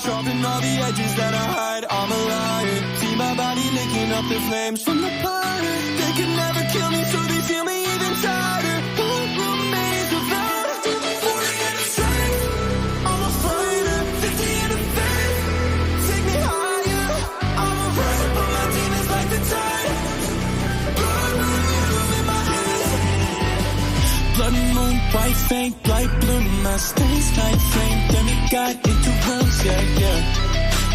Sharpen all the edges that I hide, I'm a liar. See my body licking up the flames from the fire. They can never kill me, so they feel me even tighter. Who remains without 40 in the strength? I'm a fighter, 50 in the faith. Take me higher, I'm a rise, but my demons like the tide. Blood moon, you in my eyes. Blood moon, white faint, light blue, my stains, night flame. Then it got into rose, yeah.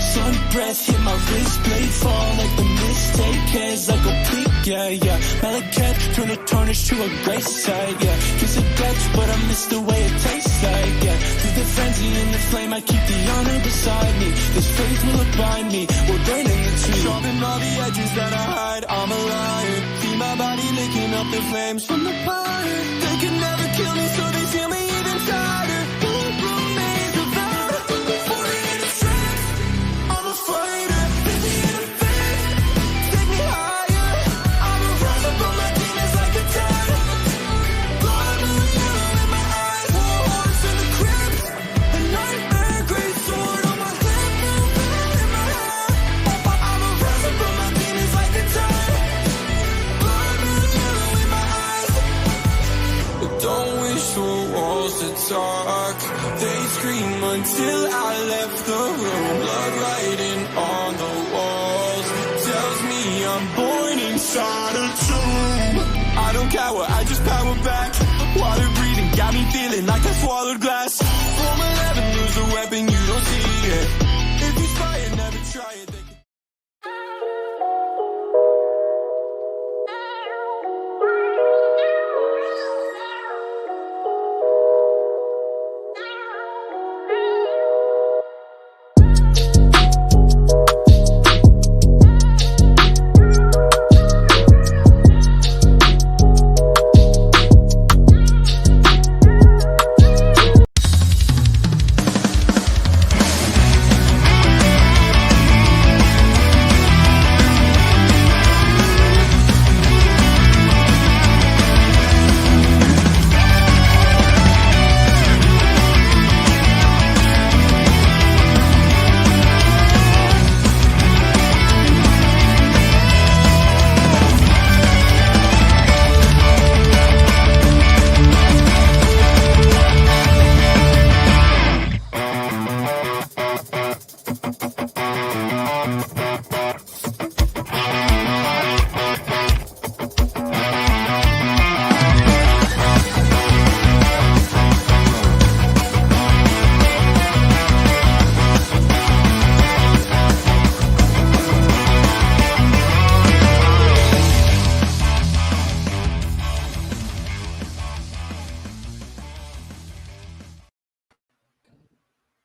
Sun breath hit my wrist, blade fall like the mistake. Hands like a peak, yeah. Malachite, turn a tarnish to a gray side, yeah. Kiss it death, but I miss the way it tastes like, yeah. Through the frenzy and the flame, I keep the honor beside me. This faith will abide me, we're burning the tree. Sharpen all the edges that I hide, I'm a liar. See my body licking up the flames from the fire. They can never kill me, so they feel me even tighter. Who remains without 40 in the strength? I'm a fighter, 50 in the faith. Take me higher, I'm a riser, but my demons like a tide. Blood moon, you in my eyes. War horse in the crypt, a nightmare, great sword on my hip, in my head. I'm a riser, but my demons like a tide. Blood moon, you in my eyes. Don't wish for walls to talk. They scream until I left the room. Blood writing on the walls tells me I'm born inside a tomb. I don't cower, I just power back. Water breathing got me feeling like I swallowed glass. Form 11, lose a weapon, you don't see it. If you spy it, never try it.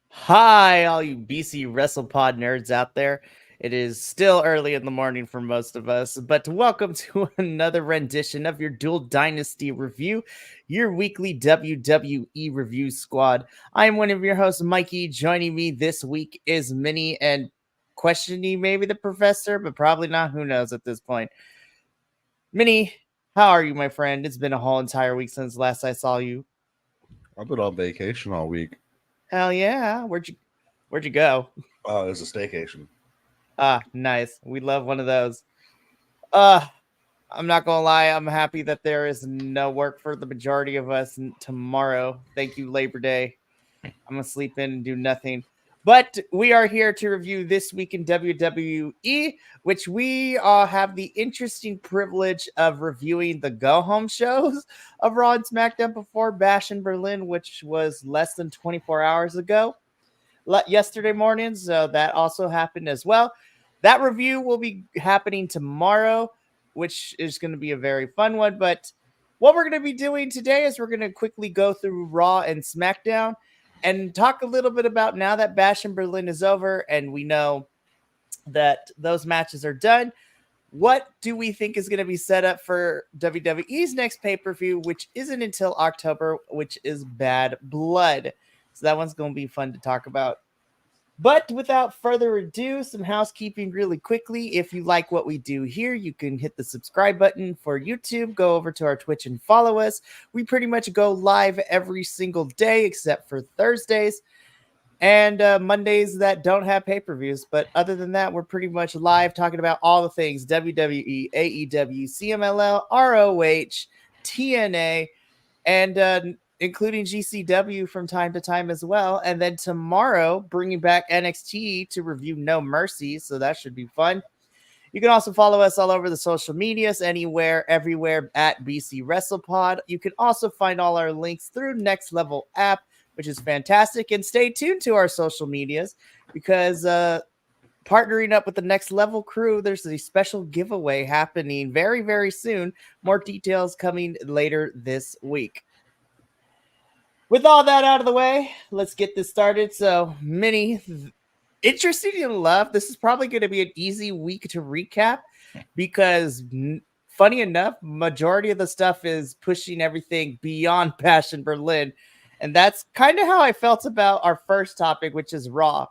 Hi, all you BC WrestlePod nerds out there. It is still early in the morning for most of us, but welcome to another rendition of your Dual Dynasty review, your weekly WWE review squad. I am one of your hosts, Mikey. Joining me this week is Minnie and questioning maybe the professor, but probably not. Who knows at this point? Minnie, how are you, my friend? It's been a whole entire week since last I saw you. I've been on vacation all week. Hell yeah. Where'd you go? Oh, it was a staycation. Ah, nice. We love one of those. I'm not gonna lie, I'm happy that there is no work for the majority of us tomorrow. Thank you, Labor Day. I'm gonna sleep in and do nothing. But we are here to review This Week in WWE, which we have the interesting privilege of reviewing the go-home shows of Raw and SmackDown before Bash in Berlin, which was less than 24 hours ago, yesterday morning. So that also happened as well. That review will be happening tomorrow, which is going to be a very fun one. But what we're going to be doing today is we're going to quickly go through Raw and SmackDown and talk a little bit about, now that Bash in Berlin is over and we know that those matches are done, what do we think is going to be set up for WWE's next pay-per-view, which isn't until October, which is Bad Blood. So that one's going to be fun to talk about. But without further ado, some housekeeping really quickly. If you like what we do here, you can hit the subscribe button for YouTube. Go over to our Twitch and follow us. We pretty much go live every single day except for Thursdays. and Mondays that don't have pay-per-views. But other than that, we're pretty much live talking about all the things WWE, AEW, CMLL, ROH, TNA, and including GCW from time to time as well. And then tomorrow, bringing back NXT to review No Mercy. So that should be fun. You can also follow us all over the social medias, anywhere, everywhere at BC WrestlePod. You can also find all our links through Next Level app, which is fantastic. And stay tuned to our social medias because partnering up with the Next Level crew, there's a special giveaway happening very, very soon. More details coming later this week. With all that out of the way, let's get this started. So, Minnie, interesting enough, this is probably going to be an easy week to recap because, funny enough, majority of the stuff is pushing everything beyond Bash in Berlin. And that's kind of how I felt about our first topic, which is Raw.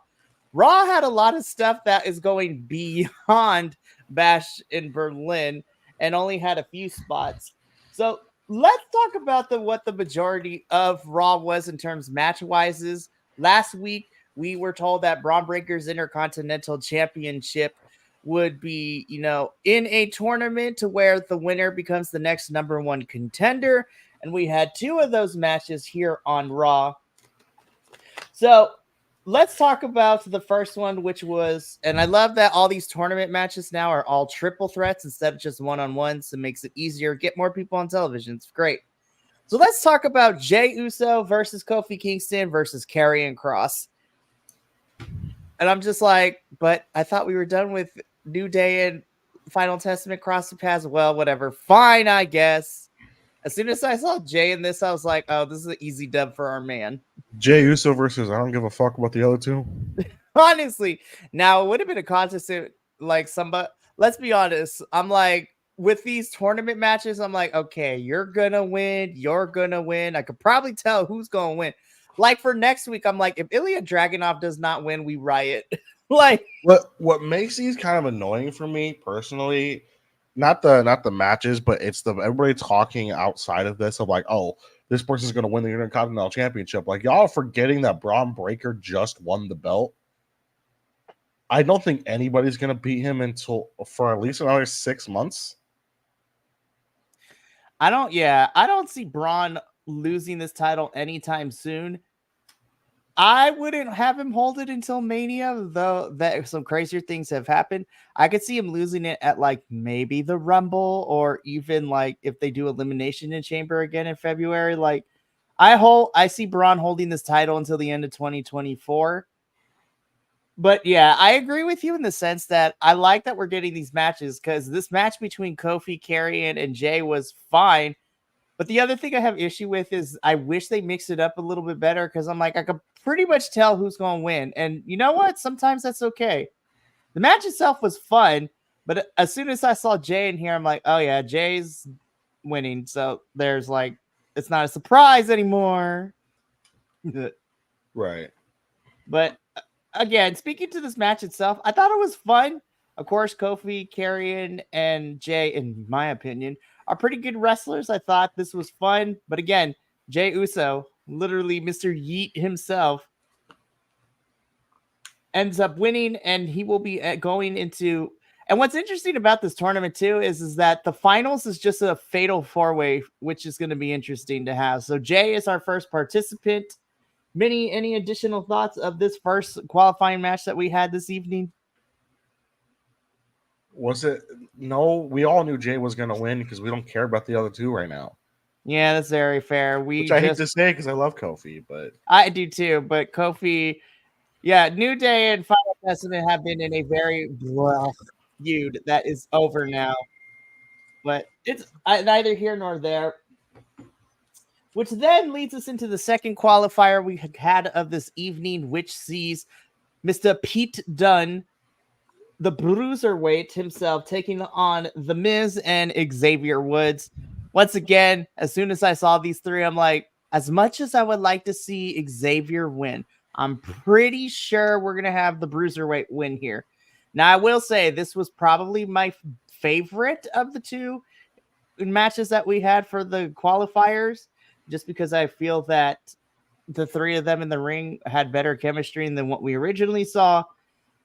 Raw had a lot of stuff that is going beyond Bash in Berlin and only had a few spots. So let's talk about what the majority of Raw was in terms match-wise. Last week, we were told that Braun Breaker's Intercontinental Championship would be, in a tournament to where the winner becomes the next number one contender. And we had two of those matches here on Raw. So let's talk about the first one, which was, and I love that all these tournament matches now are all triple threats instead of just one-on-ones. It makes it easier, get more people on television. It's great. So let's talk about Jey Uso versus Kofi Kingston versus Karrion Kross. And I'm just like, but I thought we were done with New Day and Final Testament Cross the Paths. Well, whatever. Fine, I guess. As soon as I saw Jay in this, I was like, oh, this is an easy dub for our man. Jey Uso versus I don't give a fuck about the other two. Honestly. Now, it would have been a contest like somebody, let's be honest. I'm like, with these tournament matches, I'm like, okay, you're going to win. You're going to win. I could probably tell who's going to win. Like for next week, I'm like, if Ilya Dragunov does not win, we riot. Like, what makes these kind of annoying for me personally, not the matches, but it's the everybody talking outside of this of like, oh, this person's going to win the Intercontinental Championship. Like, y'all are forgetting that Braun Breaker just won the belt. I don't think anybody's going to beat him for at least another 6 months. I don't see Braun losing this title anytime soon. I wouldn't have him hold it until Mania, though that some crazier things have happened. I could see him losing it at like maybe the Rumble or even like if they do Elimination in Chamber again in February. Like I see Braun holding this title until the end of 2024. But yeah, I agree with you in the sense that I like that we're getting these matches because this match between Kofi, Karrion, and Jay was fine. But the other thing I have issue with is I wish they mixed it up a little bit better because I'm like, I could pretty much tell who's going to win. And you know what? Sometimes that's okay. The match itself was fun, but as soon as I saw Jay in here, I'm like, oh yeah, Jay's winning. So there's like, it's not a surprise anymore. Right. But again, speaking to this match itself, I thought it was fun. Of course, Kofi, Karrion, and Jay, in my opinion, are pretty good wrestlers. I thought this was fun. But again, Jey Uso, literally Mr. Yeet himself, ends up winning, and he will be going into... And what's interesting about this tournament, too, is that the finals is just a fatal four-way, which is going to be interesting to have. So Jay is our first participant. Minnie, any additional thoughts of this first qualifying match that we had this evening? Was it? No, we all knew Jay was going to win because we don't care about the other two right now. Yeah, that's very fair. Which I hate to say because I love Kofi, but I do too. But Kofi, yeah, New Day and Final Testament have been in a very feud that is over now. But it's neither here nor there. Which then leads us into the second qualifier we had of this evening, which sees Mr. Pete Dunne, the bruiserweight himself, taking on The Miz and Xavier Woods. Once again, as soon as I saw these three, I'm like, as much as I would like to see Xavier win, I'm pretty sure we're going to have the bruiserweight win here. Now, I will say this was probably my favorite of the two matches that we had for the qualifiers, just because I feel that the three of them in the ring had better chemistry than what we originally saw.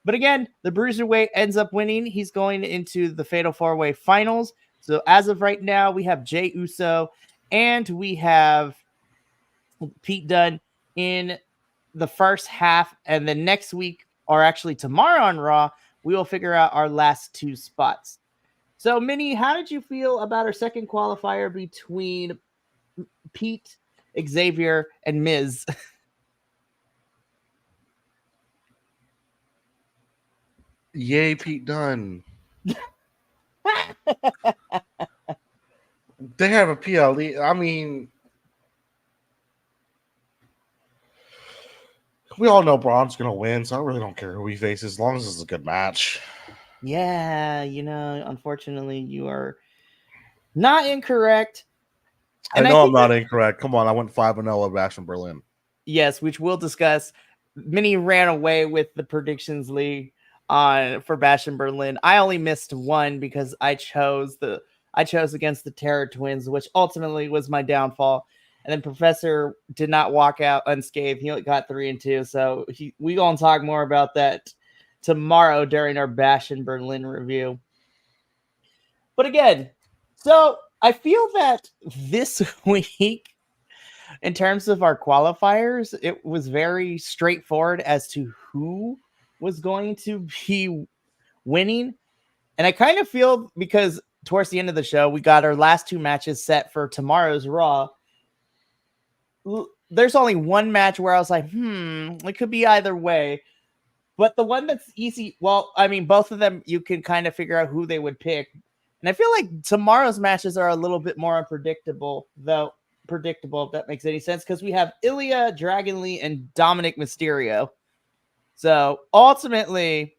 But again, the Bruiserweight ends up winning. He's going into the Fatal 4-Way Finals. So as of right now, we have Jey Uso and we have Pete Dunne in the first half. And then next week, or actually tomorrow on Raw, we will figure out our last two spots. So, Minnie, how did you feel about our second qualifier between Pete, Xavier, and Miz? Yay, Pete Dunne. They have a PLE. I mean, we all know Braun's going to win, so I really don't care who he faces as long as it's a good match. Yeah, unfortunately, you are not incorrect. And I know I'm not incorrect. Come on, I went 5-0 at Bash in Berlin. Yes, which we'll discuss. Minnie ran away with the predictions league for Bash in Berlin. I only missed one because I chose against the Terror Twins, which ultimately was my downfall. And then Professor did not walk out unscathed. He got 3-2. So we gonna talk more about that tomorrow during our Bash in Berlin review. But again, so I feel that this week, in terms of our qualifiers, it was very straightforward as to who was going to be winning. And I kind of feel, because towards the end of the show, we got our last two matches set for tomorrow's Raw. There's only one match where I was like, it could be either way. But the one that's easy, well, I mean, both of them, you can kind of figure out who they would pick. And I feel like tomorrow's matches are a little bit more unpredictable, though. Predictable, if that makes any sense, because we have Ilya, Dragon Lee, and Dominic Mysterio. So ultimately,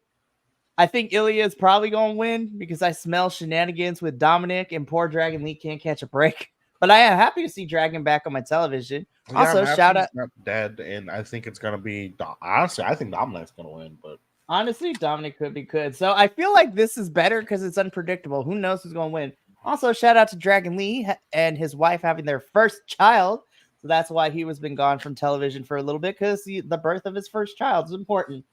I think Ilya is probably going to win because I smell shenanigans with Dominic, and poor Dragon Lee can't catch a break. But I am happy to see Dragon back on my television. Yeah, also, shout out. Not dead, and I think it's going to be. Honestly, I think Dominic's going to win, but honestly, Dominic could be good. So I feel like this is better because it's unpredictable. Who knows who's going to win? Also, shout out to Dragon Lee and his wife having their first child. So that's why he was been gone from television for a little bit, because the birth of his first child is important.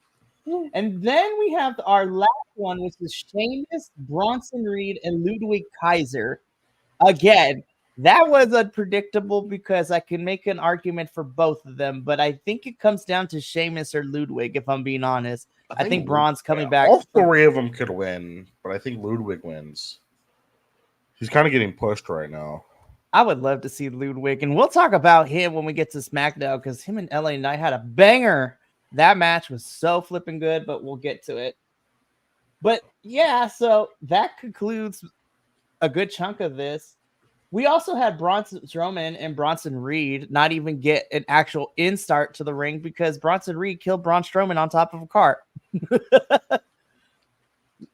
And then we have our last one, which is Sheamus, Bronson Reed, and Ludwig Kaiser. Again, that was unpredictable because I can make an argument for both of them, but I think it comes down to Sheamus or Ludwig, if I'm being honest. I think Braun's coming back. All three of them could win, but I think Ludwig wins. He's kind of getting pushed right now. I would love to see Ludwig, and we'll talk about him when we get to SmackDown, because him and LA Knight had a banger. That match was so flipping good, but we'll get to it. But yeah, so that concludes a good chunk of this. We also had Braun Strowman and Bronson Reed not even get an actual in-start to the ring because Bronson Reed killed Braun Strowman on top of a cart.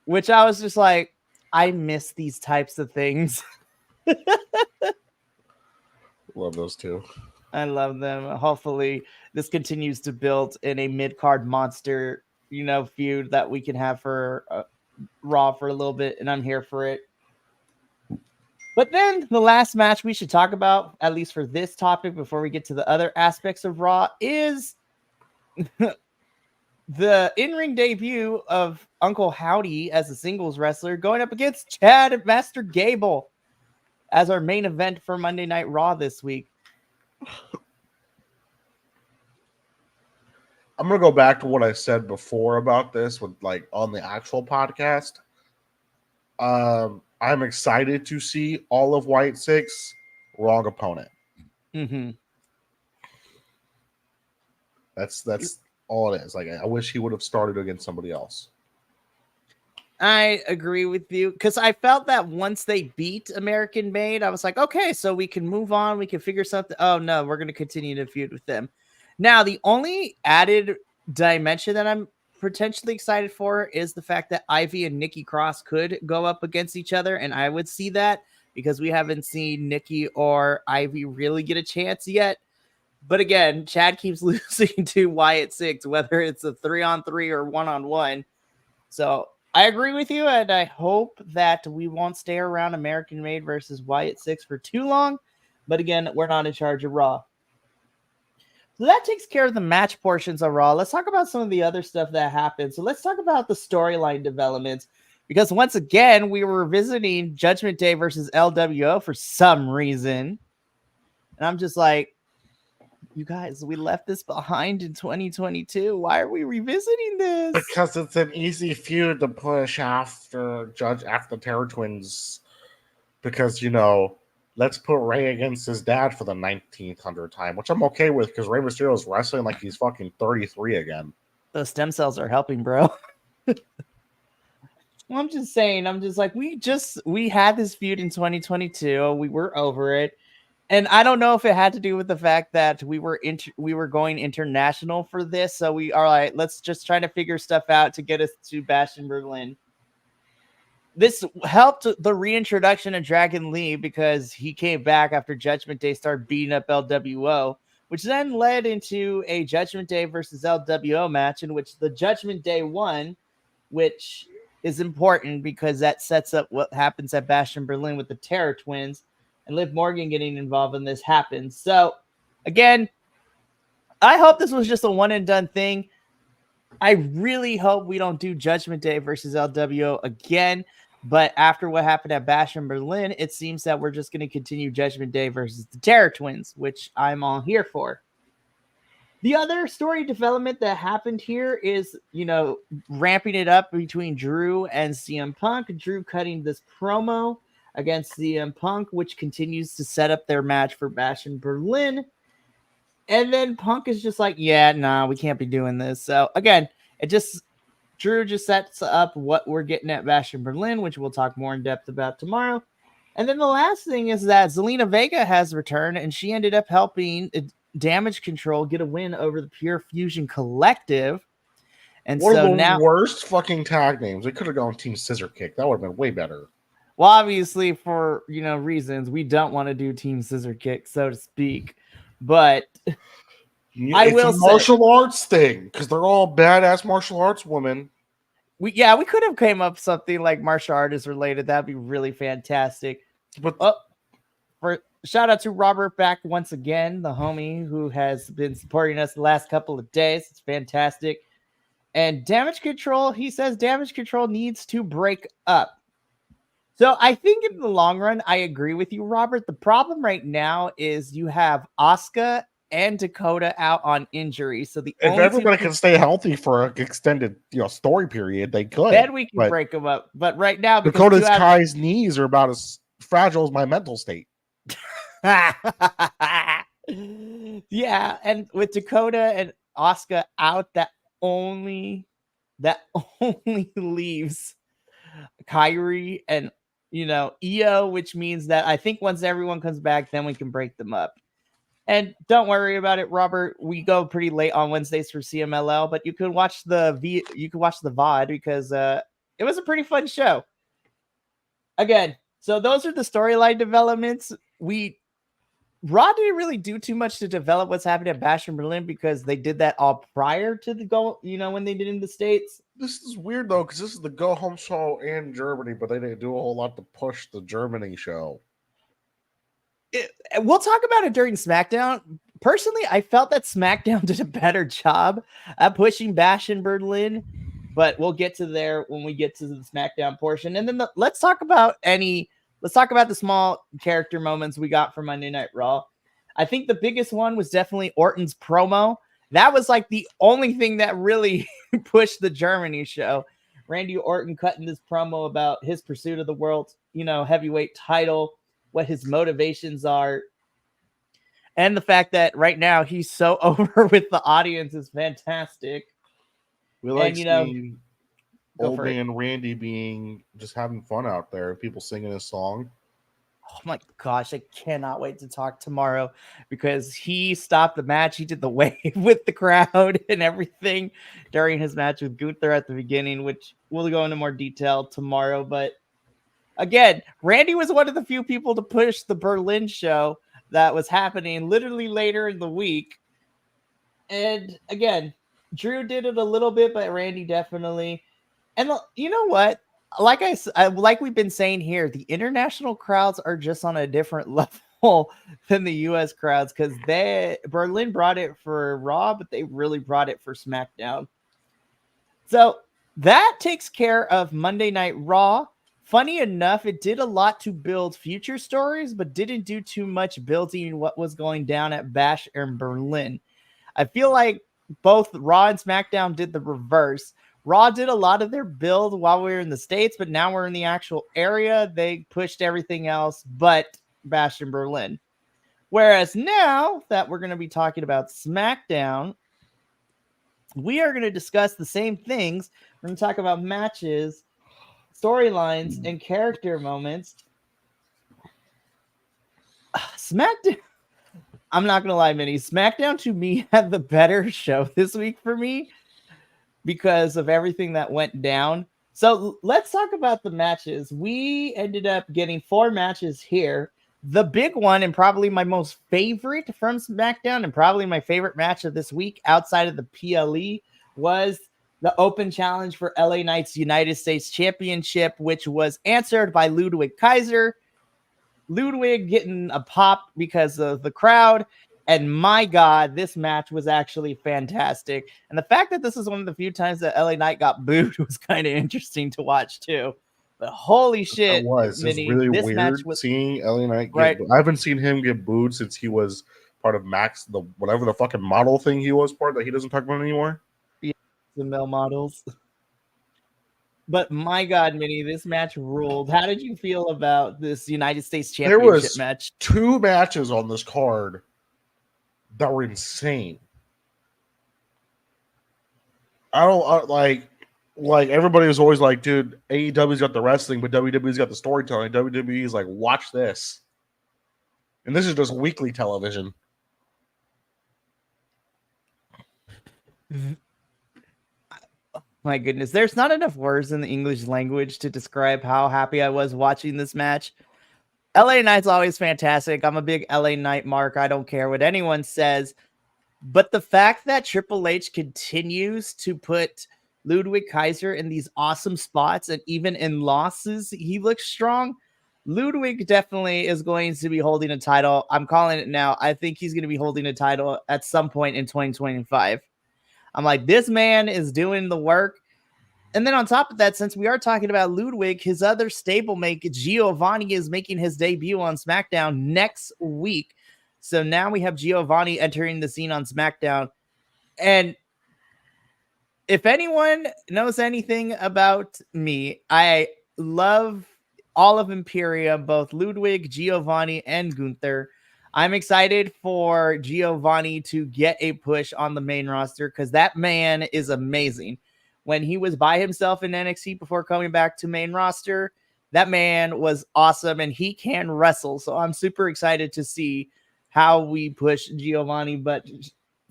Which I was just like, I miss these types of things. Love those two. I love them. Hopefully this continues to build in a mid-card monster, feud that we can have for Raw for a little bit, and I'm here for it. But then the last match we should talk about, at least for this topic, before we get to the other aspects of Raw, is the in-ring debut of Uncle Howdy as a singles wrestler going up against Chad and Master Gable as our main event for Monday Night Raw this week. I'm going to go back to what I said before about this with on the actual podcast. I'm excited to see all of White 6. Wrong opponent. Mm-hmm. That's all it is. I wish he would have started against somebody else. I agree with you, because I felt that once they beat American Made, I was like, okay, so we can move on. We can figure something. Oh, no, we're going to continue to feud with them. Now, the only added dimension that I'm potentially excited for is the fact that Ivy and Nikki Cross could go up against each other, and I would see that because we haven't seen Nikki or Ivy really get a chance yet. But again, Chad keeps losing to Wyatt 6, whether it's a 3-on-3 or 1-on-1. So I agree with you, and I hope that we won't stay around American Made versus Wyatt 6 for too long. But again, we're not in charge of Raw. So that takes care of the match portions of Raw. Let's talk about some of the other stuff that happened. So let's talk about the storyline developments. Because once again, we were visiting Judgment Day versus LWO for some reason. And I'm just like, you guys, we left this behind in 2022. Why are we revisiting this? Because it's an easy feud to push after after Terror Twins. Because, let's put Ray against his dad for the 1900th time, which I'm okay with because Rey Mysterio is wrestling like he's fucking 33 again. Those stem cells are helping, bro. Well, I'm just saying, we had this feud in 2022. We were over it. And I don't know if it had to do with the fact that we were going international for this. So we are like, let's just try to figure stuff out to get us to Bash in Berlin. This helped the reintroduction of Dragon Lee because he came back after Judgment Day started beating up LWO, which then led into a Judgment Day versus LWO match in which the Judgment Day won, which is important because that sets up what happens at Bash in Berlin with the Terror Twins. And Liv Morgan getting involved in this happens. So, again, I hope this was just a one-and-done thing. I really hope we don't do Judgment Day versus LWO again. But after what happened at Bash in Berlin, it seems that we're just going to continue Judgment Day versus the Terror Twins, which I'm all here for. The other story development that happened here is, ramping it up between Drew and CM Punk. Drew cutting this promo against CM Punk, which continues to set up their match for Bash in Berlin. And then Punk is just like, yeah, nah, we can't be doing this. So again, Drew just sets up what we're getting at Bash in Berlin, which we'll talk more in depth about tomorrow. And then the last thing is that Zelina Vega has returned, and she ended up helping Damage Control get a win over the Pure Fusion Collective. And One so of the now, worst fucking tag names. They could have gone Team Scissor Kick. That would have been way better. well, obviously for reasons, we don't want to do Team Scissor Kick, so to speak. But It's a martial arts thing because they're all badass martial arts women. We could have came up something like martial artist related. That'd be really fantastic. But for shout out to Robert back once again, the homie who has been supporting us the last couple of days. It's fantastic. And Damage Control, he says Damage Control needs to break up. So I think in the long run, I agree with you, Robert. The problem right now is you have Asuka and Dakota out on injury. So if everybody can stay healthy for an extended, story period, they could. Then we can break them up. But right now, Dakota's Kai's knees are about as fragile as my mental state. Yeah, and with Dakota and Asuka out, that only leaves Kyrie and Io, which means that I think once everyone comes back, then we can break them up. And don't worry about it, Robert. We go pretty late on Wednesdays for CMLL, but you can watch the VOD because it was a pretty fun show. Again, so those are the storyline developments. Raw didn't really do too much to develop what's happening at Bash in Berlin because they did that all prior to the go, when they did in the States. This is weird though, because this is the go home show in Germany, but they didn't do a whole lot to push the Germany show. We'll talk about it during SmackDown. Personally, I felt that SmackDown did a better job at pushing Bash in Berlin, but we'll get to there when we get to the SmackDown portion. And then let's talk about the small character moments we got from Monday Night Raw. I think the biggest one was definitely Orton's promo. That was like the only thing that really pushed the Germany show. Randy Orton cutting this promo about his pursuit of the world, heavyweight title, what his motivations are. And the fact that right now he's so over with the audience is fantastic. We like seeing old man Randy just having fun out there, people singing his song. Oh my gosh, I cannot wait to talk tomorrow because he stopped the match. He did the wave with the crowd and everything during his match with Gunther at the beginning, which we'll go into more detail tomorrow. But again, Randy was one of the few people to push the Berlin show that was happening literally later in the week. And again, Drew did it a little bit, but Randy definitely. And you know what? Like we've been saying here, the international crowds are just on a different level people than the US crowds because Berlin brought it for Raw, but they really brought it for SmackDown. So that takes care of Monday Night Raw. Funny enough, it did a lot to build future stories, but didn't do too much building what was going down at Bash in Berlin. I feel like both Raw and SmackDown did the reverse. Raw did a lot of their build while we were in the States, but now we're in the actual area. They pushed everything else but Bash in Berlin. Whereas now that we're going to be talking about SmackDown, we are going to discuss the same things. We're going to talk about matches, storylines, and character moments. SmackDown, I'm not going to lie, Minnie, SmackDown to me had the better show this week for me because of everything that went down. So let's talk about the matches. We ended up getting 4 matches here. The big one, and probably my most favorite from SmackDown, and probably my favorite match of this week outside of the PLE, was the open challenge for LA Knight's United States Championship, which was answered by Ludwig Kaiser. Ludwig getting a pop because of the crowd. And my God, this match was actually fantastic. And the fact that this is one of the few times that LA Knight got booed was kind of interesting to watch too. But holy shit, It's really this weird match was seeing LA Knight right. I haven't seen him get booed since he was part of Max, the whatever the fucking model thing he was part that he doesn't talk about anymore. Yeah, the male models. But my God, Minnie, this match ruled. How did you feel about this United States Championship match? 2 matches on this card that were insane. I don't like everybody was always like, dude, AEW's got the wrestling, but WWE's got the storytelling. WWE's like, watch this. And this is just weekly television. My goodness, there's not enough words in the English language to describe how happy I was watching this match. LA Knight's always fantastic. I'm a big LA Knight mark. I don't care what anyone says. But the fact that Triple H continues to put Ludwig Kaiser in these awesome spots, and even in losses, he looks strong. Ludwig definitely is going to be holding a title. I'm calling it now. I think he's going to be holding a title at some point in 2025. I'm like, this man is doing the work. And then on top of that, since we are talking about Ludwig, his other stablemate, Giovanni, is making his debut on SmackDown next week. So now we have Giovanni entering the scene on SmackDown. And if anyone knows anything about me, I love all of Imperium, both Ludwig, Giovanni, and Gunther. I'm excited for Giovanni to get a push on the main roster because that man is amazing. When he was by himself in NXT before coming back to main roster, that man was awesome and he can wrestle. So I'm super excited to see how we push Giovanni. But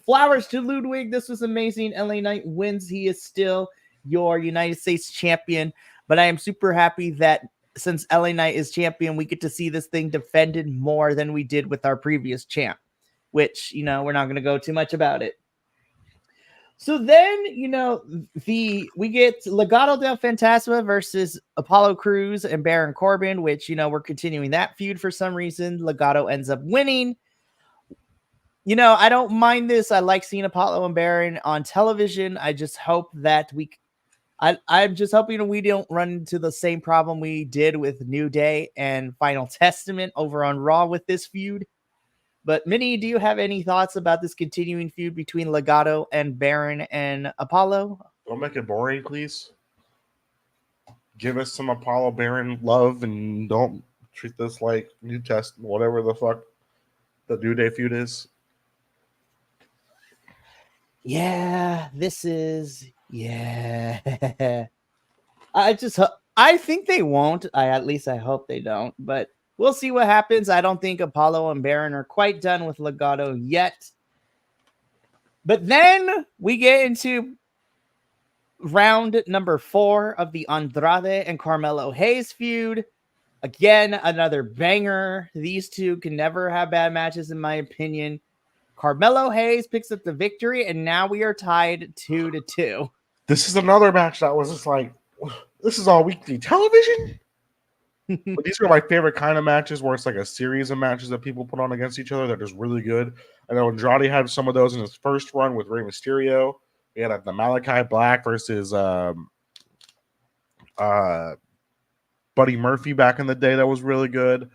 flowers to Ludwig. This was amazing. LA Knight wins. He is still your United States champion. But I am super happy that since LA Knight is champion, we get to see this thing defended more than we did with our previous champ, which, you know, we're not going to go too much about it. So then, you know, we get Legado del Fantasma versus Apollo Crews and Baron Corbin, which, you know, we're continuing that feud for some reason. Legado ends up winning. You know, I don't mind this. I like seeing Apollo and Baron on television. I just hope that I'm just hoping we don't run into the same problem we did with New Day and Final Testament over on Raw with this feud. But Minnie, do you have any thoughts about this continuing feud between Legado and Baron and Apollo? Don't make it boring, please. Give us some Apollo Baron love and don't treat this like New Testament, whatever the fuck the New Day feud is. Yeah, this is... Yeah. I think they won't. At least I hope they don't. But we'll see what happens. I don't think Apollo and Baron are quite done with Legado yet. But then we get into round number 4 of the Andrade and Carmelo Hayes feud. Again, another banger. These two can never have bad matches, in my opinion. Carmelo Hayes picks up the victory, and now we are tied 2-2. This is another match that was just like, this is all weekly television? But these are my favorite kind of matches where it's like a series of matches that people put on against each other that is really good. I know Andrade had some of those in his first run with Rey Mysterio. We had the Malachi Black versus Buddy Murphy back in the day that was really good.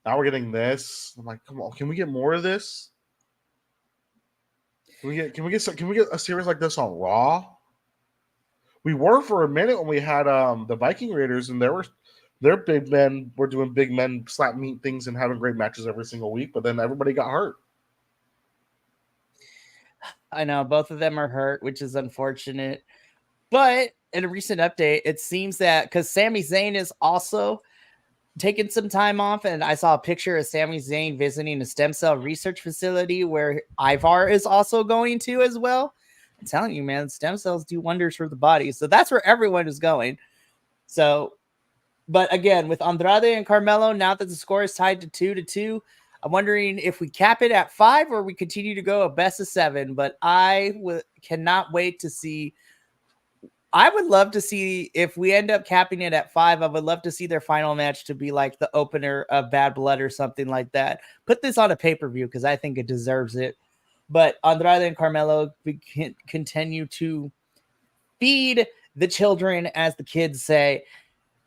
Now we're getting this. I'm like, come on, can we get more of this? Can we get a series like this on Raw? We were for a minute when we had the Viking Raiders, and their big men were doing big men slap meat things and having great matches every single week, but then everybody got hurt. I know both of them are hurt, which is unfortunate. But in a recent update, it seems that because Sami Zayn is also taking some time off, and I saw a picture of Sami Zayn visiting a stem cell research facility where Ivar is also going to as well. I'm telling you, man, stem cells do wonders for the body. So that's where everyone is going. So, but again, with Andrade and Carmelo, now that the score is tied to 2-2, I'm wondering if we cap it at 5 or we continue to go a best of 7. But I cannot wait to see. I would love to see if we end up capping it at 5. I would love to see their final match to be like the opener of Bad Blood or something like that. Put this on a pay-per-view because I think it deserves it. But Andrade and Carmelo can continue to feed the children, as the kids say.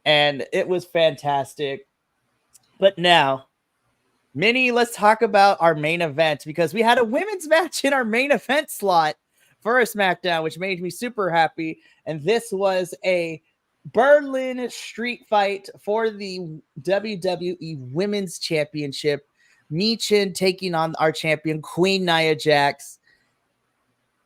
And it was fantastic. But now, Minnie, let's talk about our main event because we had a women's match in our main event slot for a Smackdown, which made me super happy. And this was a Berlin street fight for the WWE Women's Championship. Michin taking on our champion, Queen Nia Jax.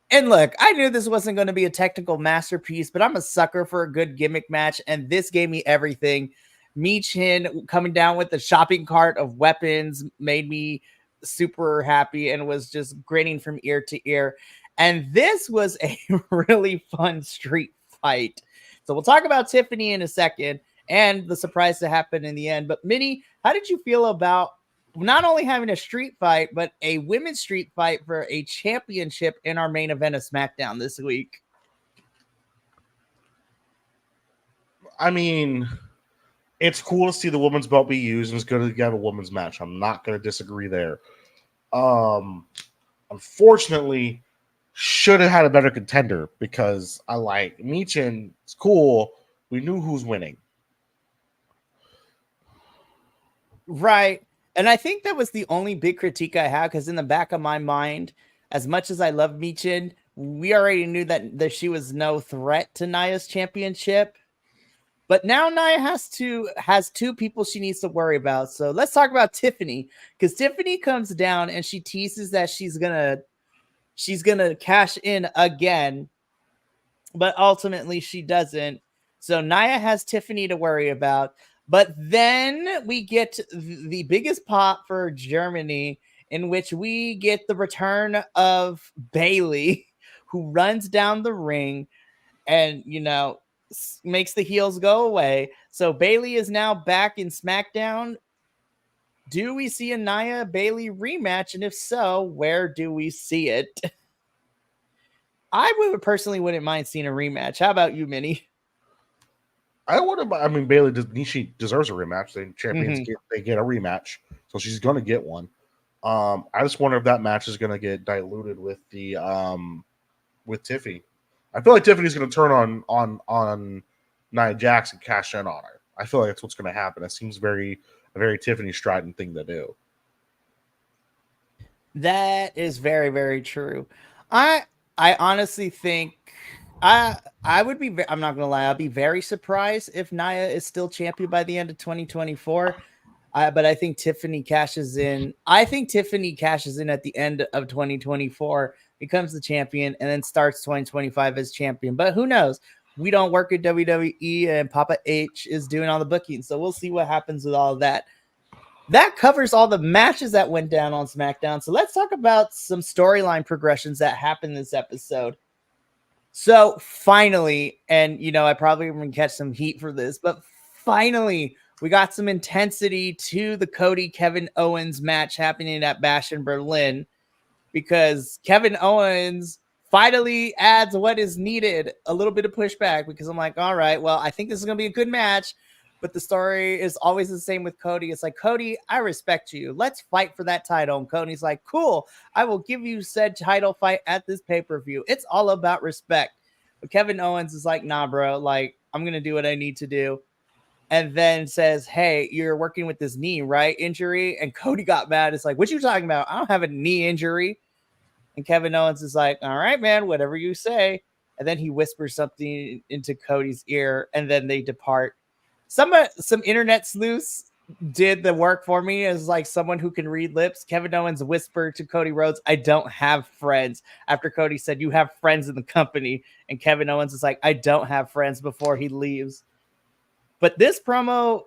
And look, I knew this wasn't going to be a technical masterpiece, but I'm a sucker for a good gimmick match, and this gave me everything. Michin coming down with the shopping cart of weapons made me super happy and was just grinning from ear to ear. And this was a really fun street fight. So we'll talk about Tiffany in a second and the surprise that happened in the end. But Minnie, how did you feel about not only having a street fight, but a women's street fight for a championship in our main event of SmackDown this week? I mean, it's cool to see the women's belt be used, and it's good to have a women's match. I'm not going to disagree there. Unfortunately, should have had a better contender because I like Michin. It's cool. We knew who's winning. Right. And I think that was the only big critique I had because in the back of my mind, as much as I love Michin, we already knew that she was no threat to Nia's championship. But now Nia has 2 people she needs to worry about. So let's talk about Tiffany because Tiffany comes down and she teases that she's gonna cash in again, but ultimately she doesn't. So Nia has Tiffany to worry about. But then we get the biggest pop for Germany, in which we get the return of Bayley, who runs down the ring and, makes the heels go away. So Bayley is now back in SmackDown. Do we see a Nia Bayley rematch? And if so, where do we see it? I wouldn't mind seeing a rematch. How about you, Minnie? I wouldn't. I mean, Bayley she deserves a rematch. The champions get a rematch, so she's going to get one. I just wonder if that match is going to get diluted with the with Tiffany. I feel like Tiffany's going to turn on Nia Jax and cash in on her. I feel like that's what's going to happen. It seems a very Tiffany Stratton thing to do. That is very, very true. I honestly think I would be. I'm not gonna lie. I'll be very surprised if Nia is still champion by the end of 2024. But I think Tiffany cashes in. I think Tiffany cashes in at the end of 2024, becomes the champion, and then starts 2025 as champion. But who knows? We don't work at WWE, and Papa H is doing all the booking, so we'll see what happens with all of that. That covers all the matches that went down on SmackDown. So let's talk about some storyline progressions that happened this episode. So finally, and I probably am going to catch some heat for this, but finally, we got some intensity to the Cody Kevin Owens match happening at Bash in Berlin because Kevin Owens finally adds what is needed, a little bit of pushback because I'm like, all right, well, I think this is going to be a good match. But the story is always the same with Cody. It's like, Cody, I respect you. Let's fight for that title. And Cody's like, cool, I will give you said title fight at this pay-per-view. It's all about respect. But Kevin Owens is like, nah, bro, like, I'm going to do what I need to do. And then says, hey, you're working with this knee, right? Injury. And Cody got mad. It's like, what you talking about? I don't have a knee injury. And Kevin Owens is like, all right, man, whatever you say. And then he whispers something into Cody's ear, and then they depart. Some internet sleuths did the work for me as like someone who can read lips. Kevin Owens whispered to Cody Rhodes, I don't have friends. After Cody said, you have friends in the company. And Kevin Owens is like, I don't have friends, before he leaves. But this promo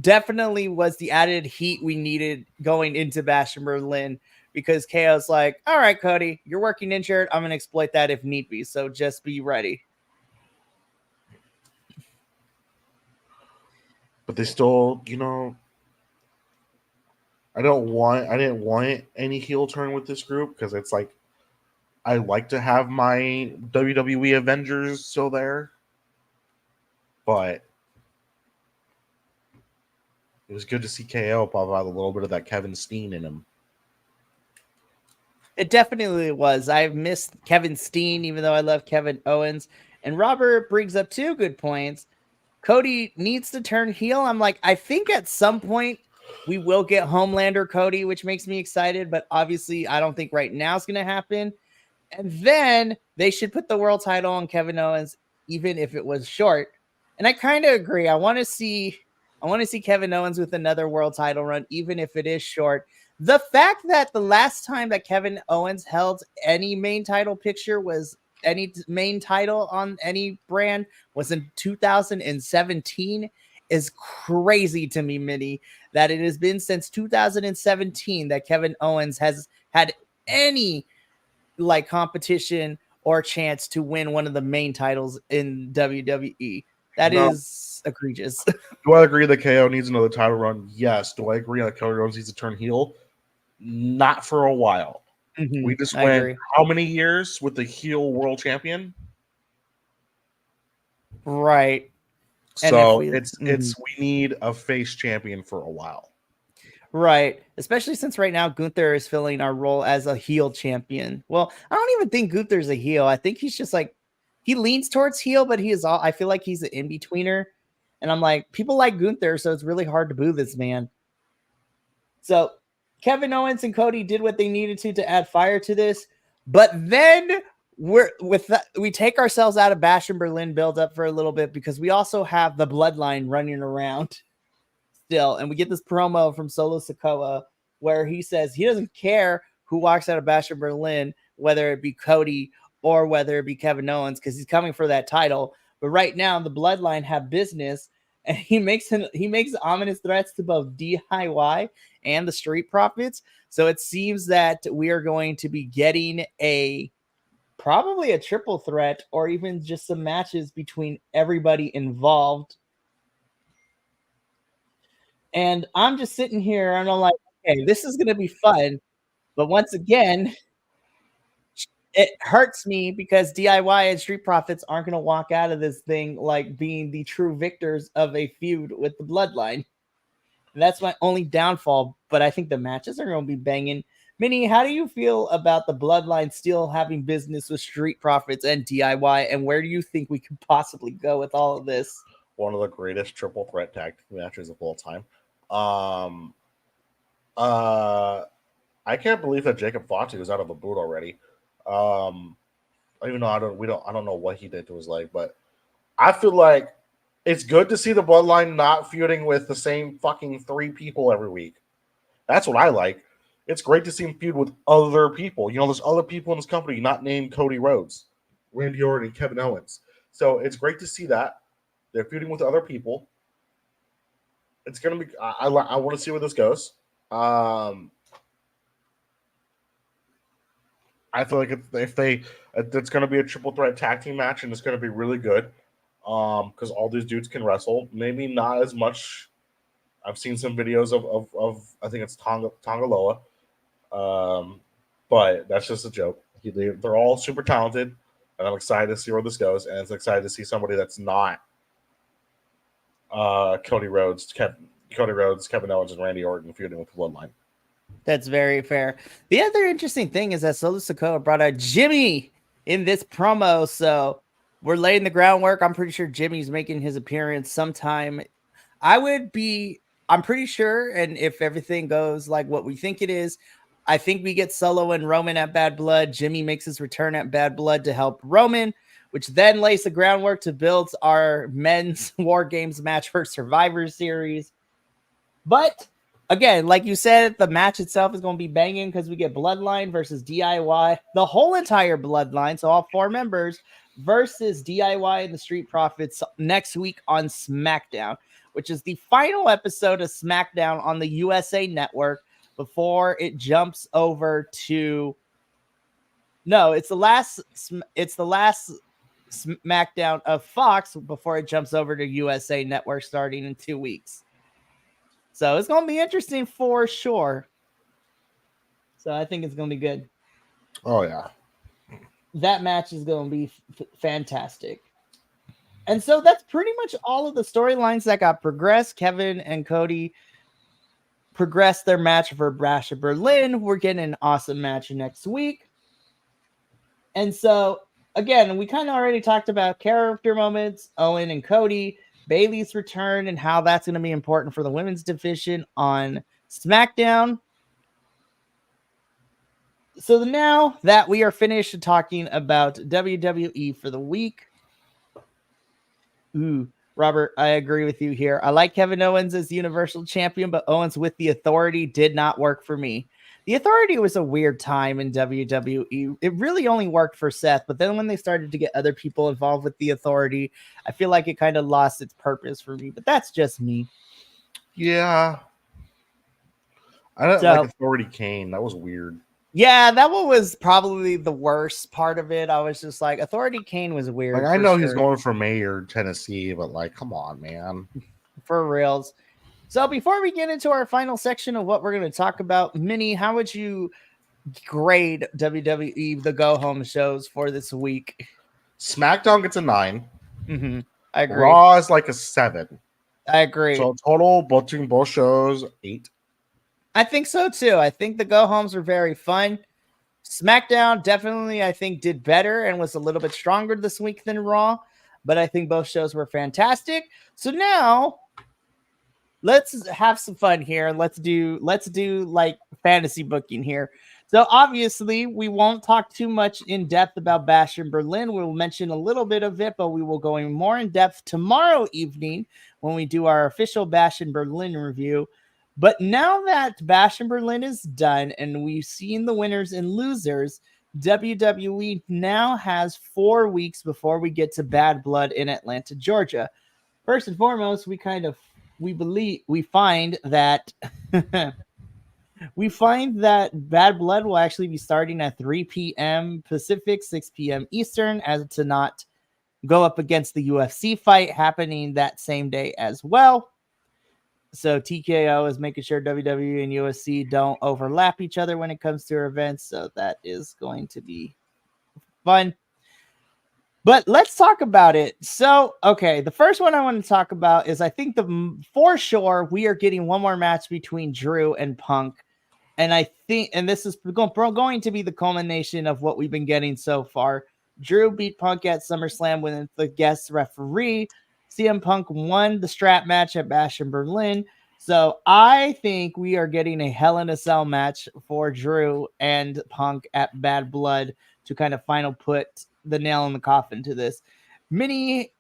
definitely was the added heat we needed going into Bash in Berlin, because KO's like, all right, Cody, you're working injured. I'm going to exploit that if need be. So just be ready. But they still, I didn't want any heel turn with this group, because it's like, I like to have my WWE Avengers still there. But it was good to see KO pop out a little bit of that Kevin Steen in him. It definitely was. I've missed Kevin Steen, even though I love Kevin Owens. And Robert brings up 2 good points. Cody needs to turn heel. I'm like, I think at some point we will get Homelander Cody, which makes me excited. But obviously, I don't think right now it's going to happen. And then they should put the world title on Kevin Owens, even if it was short. And I kind of agree. I want to see Kevin Owens with another world title run, even if it is short. The fact that the last time that Kevin Owens held any main title picture was any main title on any brand was in 2017 is crazy to me, Minnie, that it has been since 2017 that Kevin Owens has had any like competition or chance to win one of the main titles in WWE. That is egregious. Do I agree that KO needs another title run? Yes. Do I agree that Cody Rhodes needs to turn heel? Not for a while. Mm-hmm. We just went how many years with the heel world champion? Right. So we need a face champion for a while. Right. Especially since right now Gunther is filling our role as a heel champion. Well, I don't even think Gunther's a heel. I think he's just like, he leans towards heel, but I feel like he's an in-betweener. And I'm like, people like Gunther, so it's really hard to boo this man. So Kevin Owens and Cody did what they needed to add fire to this. But then we take ourselves out of Bash in Berlin build up for a little bit, because we also have the bloodline running around still. And we get this promo from Solo Sikoa where he says he doesn't care who walks out of Bash in Berlin, whether it be Cody or whether it be Kevin Owens, because he's coming for that title. But right now, the bloodline have business, and he makes ominous threats to both DIY and the Street Profits. So it seems that we are going to be getting probably a triple threat, or even just some matches between everybody involved. And I'm just sitting here and I'm like, okay, this is going to be fun. But once again, it hurts me because DIY and Street Profits aren't going to walk out of this thing like being the true victors of a feud with the bloodline. And that's my only downfall. But I think the matches are going to be banging. Minnie, how do you feel about the bloodline still having business with Street Profits and DIY? And where do you think we could possibly go with all of this? One of the greatest triple threat tag matches of all time. I can't believe that Jacob Fatu is out of a boot already. Even though I don't know what he did to his leg, but I feel like it's good to see the bloodline not feuding with the same fucking 3 people every week. That's what I like. It's great to see him feud with other people. There's other people in this company not named Cody Rhodes, Randy Orton, and Kevin Owens. So it's great to see that they're feuding with other people. It's gonna be. I want to see where this goes. I feel like it's going to be a triple threat tag team match, and it's going to be really good because all these dudes can wrestle. Maybe not as much. I've seen some videos of I think it's Tonga Loa, but that's just a joke. They're all super talented, and I'm excited to see where this goes. And it's excited to see somebody that's not Cody Rhodes, Kevin Owens, and Randy Orton feuding with the Bloodline. That's very fair. The other interesting thing is that Solo Sikoa brought out Jimmy in this promo, so we're laying the groundwork. I'm pretty sure Jimmy's making his appearance sometime. I'm pretty sure, and if everything goes like what we think it is, I think we get Solo and Roman at Bad Blood. Jimmy makes his return at Bad Blood to help Roman, which then lays the groundwork to build our men's War Games match for Survivor Series. But again, like you said, the match itself is going to be banging because we get Bloodline versus DIY, the whole entire Bloodline, so all 4 members versus DIY and the Street Profits next week on SmackDown, which is the final episode of SmackDown on the USA Network before it jumps over to it's the last SmackDown of Fox before it jumps over to USA Network starting in 2 weeks. So it's going to be interesting for sure. So I think it's going to be good. Oh, yeah. That match is going to be fantastic. And so that's pretty much all of the storylines that got progressed. Kevin and Cody progressed their match for Bash of Berlin. We're getting an awesome match next week. And so, again, we kind of already talked about character moments, Owen and Cody, Bayley's return, and how that's going to be important for the women's division on SmackDown. So now that we are finished talking about WWE for the week, Robert, I agree with you here. I like Kevin Owens as Universal Champion, but Owens with the Authority did not work for me. The Authority was a weird time in WWE. It really only worked for Seth, but then when they started to get other people involved with the Authority, I feel like it kind of lost its purpose for me, but that's just me. Yeah. I don't like Authority Kane. That was weird. Yeah, that one was probably the worst part of it. I was just like, Authority Kane was weird. Like, I know he's going for mayor Tennessee, but like, come on, man. For reals. So before we get into our final section of what we're going to talk about, Minnie, how would you grade WWE, the go-home shows for this week? SmackDown gets a 9. Mm-hmm. I agree. Raw is like a 7. I agree. So total, between both shows, 8. I think so too. I think the go-homes were very fun. SmackDown definitely, I think, did better and was a little bit stronger this week than Raw, but I think both shows were fantastic. So now let's have some fun here. Let's do like fantasy booking here. So obviously we won't talk too much in depth about Bash in Berlin. We'll mention a little bit of it, but we will go in more in depth tomorrow evening when we do our official Bash in Berlin review. But now that Bash in Berlin is done and we've seen the winners and losers, WWE now has 4 weeks before we get to Bad Blood in Atlanta, Georgia. First and foremost, we find that Bad Blood will actually be starting at 3 p.m. Pacific, 6 p.m. Eastern, as to not go up against the UFC fight happening that same day as well. So TKO is making sure WWE and UFC don't overlap each other when it comes to events. So that is going to be fun. But let's talk about it. So, okay, the first one I want to talk about is I think for sure we are getting one more match between Drew and Punk. And I think, and this is going to be the culmination of what we've been getting so far. Drew beat Punk at SummerSlam with the guest referee. CM Punk won the strap match at Bash in Berlin. So I think we are getting a Hell in a Cell match for Drew and Punk at Bad Blood to kind of final put the nail in the coffin to this. Minnie,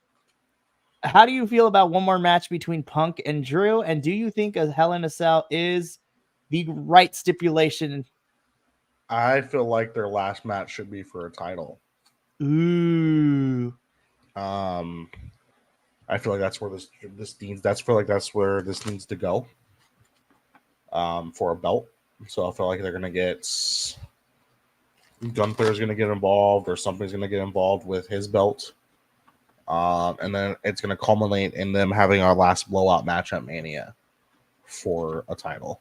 how do you feel about one more match between Punk and Drew? And do you think a Hell in a Cell is the right stipulation? I feel like their last match should be for a title. Ooh. I feel like that's where this needs to go. For a belt. So I feel like they're gonna get Gunther's gonna get involved, or somebody's gonna get involved with his belt. And then it's gonna culminate in them having our last blowout match at Mania for a title.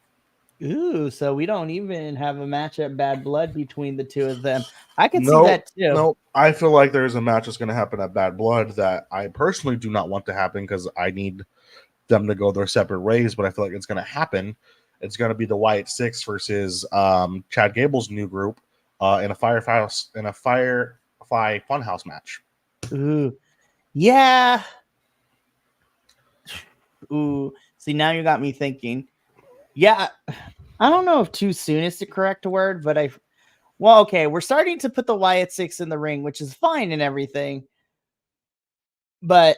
Ooh, so we don't even have a match at Bad Blood between the two of them. I can see that too. No, I feel like there's a match that's going to happen at Bad Blood that I personally do not want to happen because I need them to go their separate ways, but I feel like it's going to happen. It's going to be the Wyatt Six versus Chad Gable's new group in a Firefly Funhouse match. Ooh, yeah. Ooh, see, now you got me thinking. Yeah, I don't know if too soon is the correct word, but okay, we're starting to put the Wyatt Six in the ring, which is fine and everything. But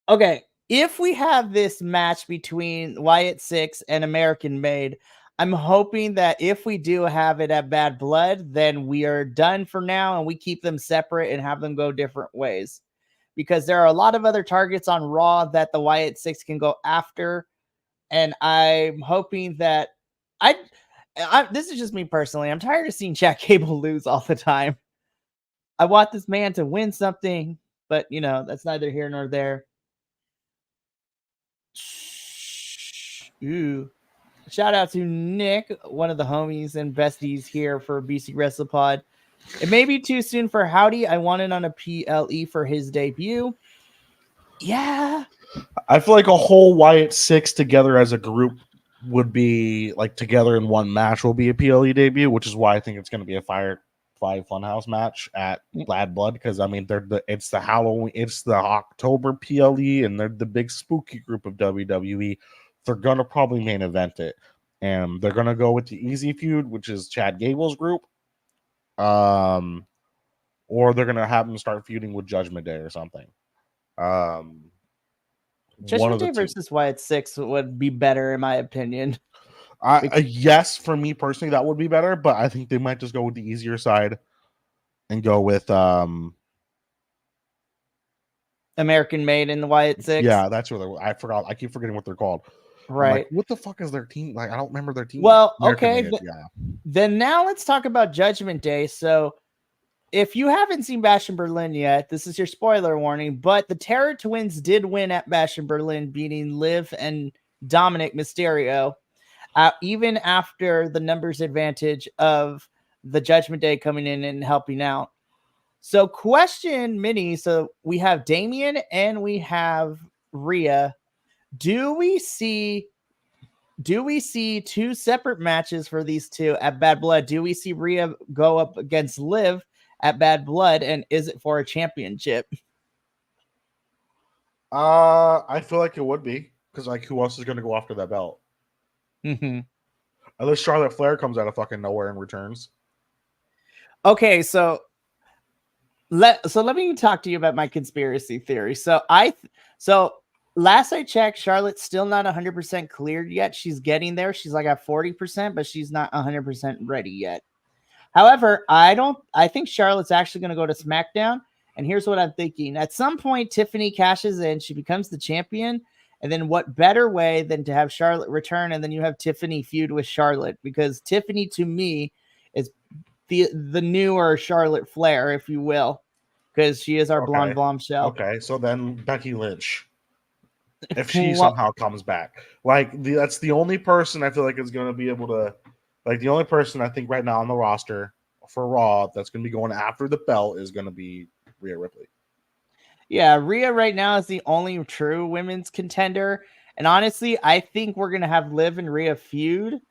okay, if we have this match between Wyatt Six and American Made, I'm hoping that if we do have it at Bad Blood, then we are done for now and we keep them separate and have them go different ways. Because there are a lot of other targets on Raw that the Wyatt Six can go after. And I'm hoping that this is just me personally. I'm tired of seeing Chad Gable lose all the time. I want this man to win something, but that's neither here nor there. Ooh. Shout out to Nick, one of the homies and besties here for BC WrestlePod. It may be too soon for Howdy. I wanted on a PLE for his debut. Yeah. I feel like a whole Wyatt Six together as a group would be like together in one match will be a PLE debut, which is why I think it's going to be a Firefly Funhouse match at Bad Blood, because I mean it's the Halloween, it's the October PLE, and they're the big spooky group of WWE. They're gonna probably main event it, and they're gonna go with the easy feud, which is Chad Gable's group, or they're gonna have them start feuding with Judgment Day or something. Judgment Day versus Wyatt Six would be better, in my opinion. Yes, for me personally, that would be better, but I think they might just go with the easier side and go with American Made and the Wyatt Six. Yeah, that's what I forgot. I keep forgetting what they're called. Right. Like, what the fuck is their team? Like, I don't remember their team. Well, okay. Then now let's talk about Judgment Day. So if you haven't seen Bash in Berlin yet, this is your spoiler warning, but the Terror Twins did win at Bash in Berlin, beating Liv and Dominic Mysterio, even after the numbers advantage of the Judgment Day coming in and helping out. So question Minnie, so we have Damien and we have Rhea. Do we see two separate matches for these two at Bad Blood? Do we see Rhea go up against Liv at Bad Blood, and is it for a championship? I feel like it would be, because like who else is going to go after that belt? Mm-hmm. Unless Charlotte Flair comes out of fucking nowhere and returns. Okay, so let me talk to you about my conspiracy theory. So last I checked, Charlotte's still not 100% cleared yet. She's getting there. She's like at 40%, but she's not 100% ready yet. However, I think Charlotte's actually going to go to SmackDown. And here's what I'm thinking. At some point, Tiffany cashes in. She becomes the champion. And then what better way than to have Charlotte return, and then you have Tiffany feud with Charlotte? Because Tiffany, to me, is the newer Charlotte Flair, if you will. Because she is our blonde bombshell. Okay, so then Becky Lynch. If she somehow comes back. That's the only person I feel like is going to be able to... Like, the only person I think right now on the roster for Raw that's going to be going after the belt is going to be Rhea Ripley. Yeah, Rhea right now is the only true women's contender. And honestly, I think we're going to have Liv and Rhea feud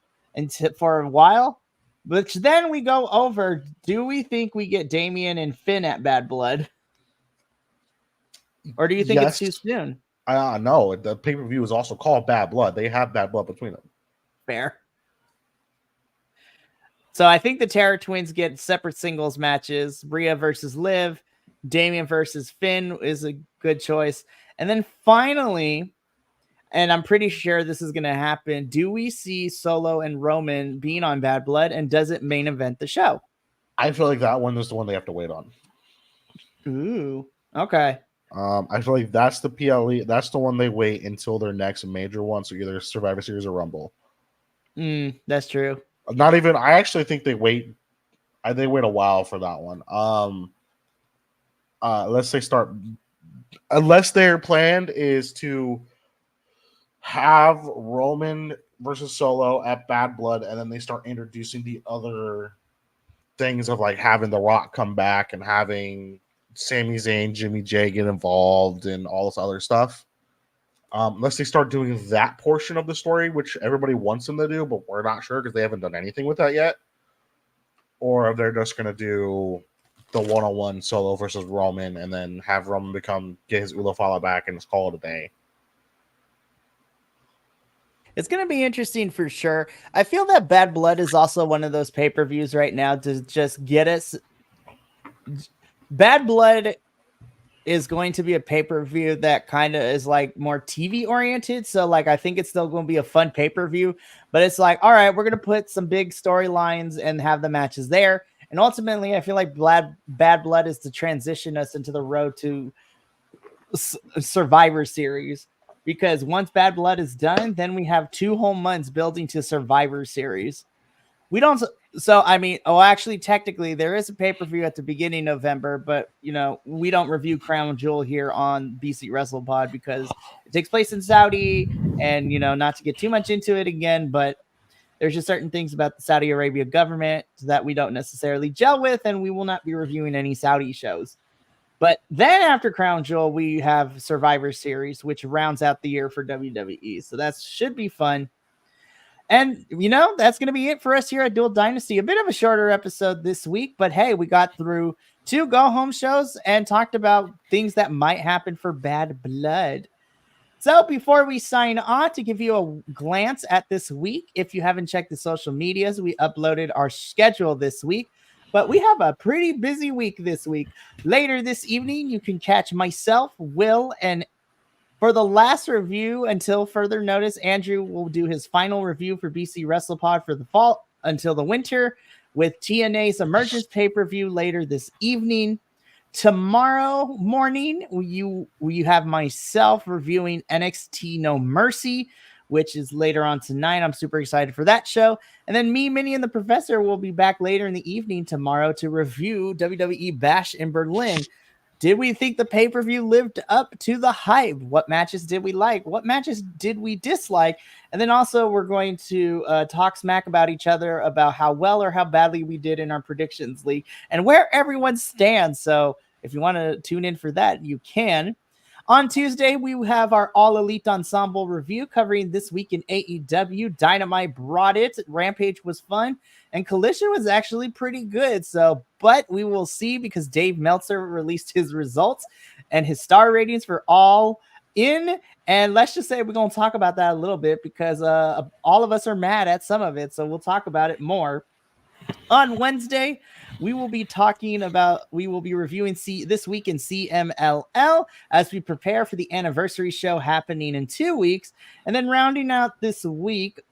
for a while. Which then we go over, do we think we get Damian and Finn at Bad Blood? Or do you think it's too soon? No, the pay-per-view is also called Bad Blood. They have Bad Blood between them. Fair. So I think the Terror Twins get separate singles matches. Rhea versus Liv. Damian versus Finn is a good choice. And then finally, and I'm pretty sure this is going to happen, do we see Solo and Roman being on Bad Blood, and does it main event the show? I feel like that one is the one they have to wait on. Ooh, okay. I feel like that's the PLE. That's the one they wait until their next major one, so either Survivor Series or Rumble. That's true. Not even. I actually think they wait. They wait a while for that one. Unless their plan is to have Roman versus Solo at Bad Blood, and then they start introducing the other things of like having The Rock come back and having Sami Zayn, Jimmy J get involved, and all this other stuff. unless they start doing that portion of the story, which everybody wants them to do, but we're not sure because they haven't done anything with that yet. Or if they're just going to do the one-on-one Solo versus Roman and then have Roman get his Ulafala back and just call it a day. It's going to be interesting for sure. I feel that Bad Blood is also one of those pay-per-views right now to just get us. Bad Blood is going to be a pay-per-view that kind of is like more TV oriented. So like, I think it's still going to be a fun pay-per-view, but it's like, all right, we're going to put some big storylines and have the matches there. And ultimately I feel like Bad Blood is to transition us into the road to Survivor Series, because once Bad Blood is done, then we have 2 whole months building to Survivor Series. We don't. So, I mean, actually, technically, there is a pay-per-view at the beginning of November, but, you know, we don't review Crown Jewel here on BC WrestlePod because it takes place in Saudi, and, you know, not to get too much into it again, but there's just certain things about the Saudi Arabia government that we don't necessarily gel with, and we will not be reviewing any Saudi shows. But then after Crown Jewel, we have Survivor Series, which rounds out the year for WWE. So that should be fun. And, you know, that's going to be it for us here at Dual Dynasty. A bit of a shorter episode this week, but hey, we got through 2 go-home shows and talked about things that might happen for Bad Blood. So before we sign on, to give you a glance at this week, if you haven't checked the social medias, we uploaded our schedule this week, but we have a pretty busy week this week. Later this evening, you can catch myself, Will, and for the last review, until further notice, Andrew will do his final review for BC WrestlePod for the fall until the winter, with TNA's Emergence pay-per-view later this evening. Tomorrow morning, you have myself reviewing NXT No Mercy, which is later on tonight. I'm super excited for that show. And then me, Minnie, and the Professor will be back later in the evening tomorrow to review WWE Bash in Berlin. Did we think the pay-per-view lived up to the hype? What matches did we like? What matches did we dislike? And then also we're going to talk smack about each other about how well or how badly we did in our predictions league and where everyone stands. So if you want to tune in for that, you can. On Tuesday, we have our All Elite Ensemble review covering this week in AEW. Dynamite brought it. Rampage was fun. And Collision was actually pretty good. So, but we will see, because Dave Meltzer released his results and his star ratings for All In. And let's just say we're going to talk about that a little bit, because all of us are mad at some of it. So we'll talk about it more. On Wednesday, we will be reviewing this week in CMLL as we prepare for the anniversary show happening in 2 weeks. And then rounding out this week,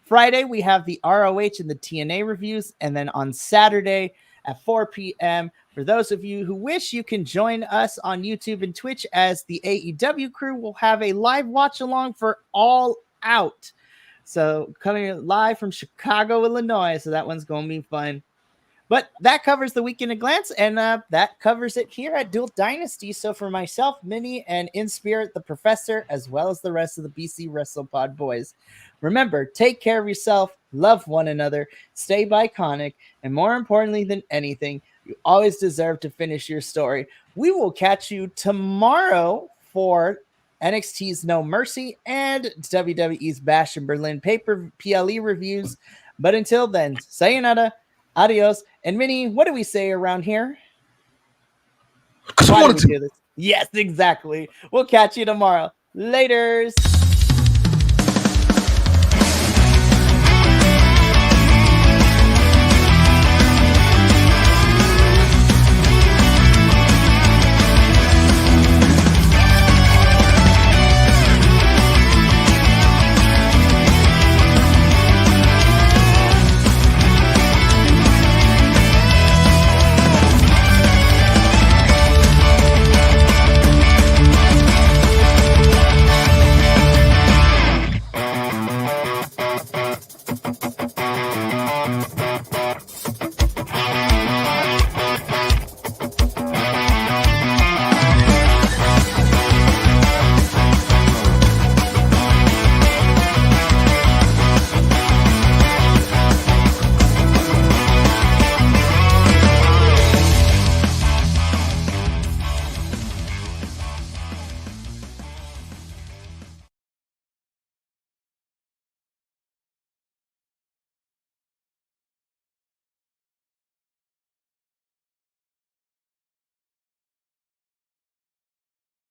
Friday, we have the ROH and the TNA reviews. And then on Saturday at 4 p.m., for those of you who wish, you can join us on YouTube and Twitch, as the AEW crew will have a live watch along for All Out. So coming live from Chicago, Illinois. So that one's going to be fun. But that covers the week in a glance, and that covers it here at Dual Dynasty. So for myself, Minnie, and In Spirit, the Professor, as well as the rest of the BC WrestlePod boys, remember, take care of yourself, love one another, stay iconic, and more importantly than anything, you always deserve to finish your story. We will catch you tomorrow for NXT's No Mercy and WWE's Bash in Berlin PLE reviews. But until then, sayonara, adios, and Minnie, what do we say around here? Why do we do this? Yes, exactly. We'll catch you tomorrow. Laters.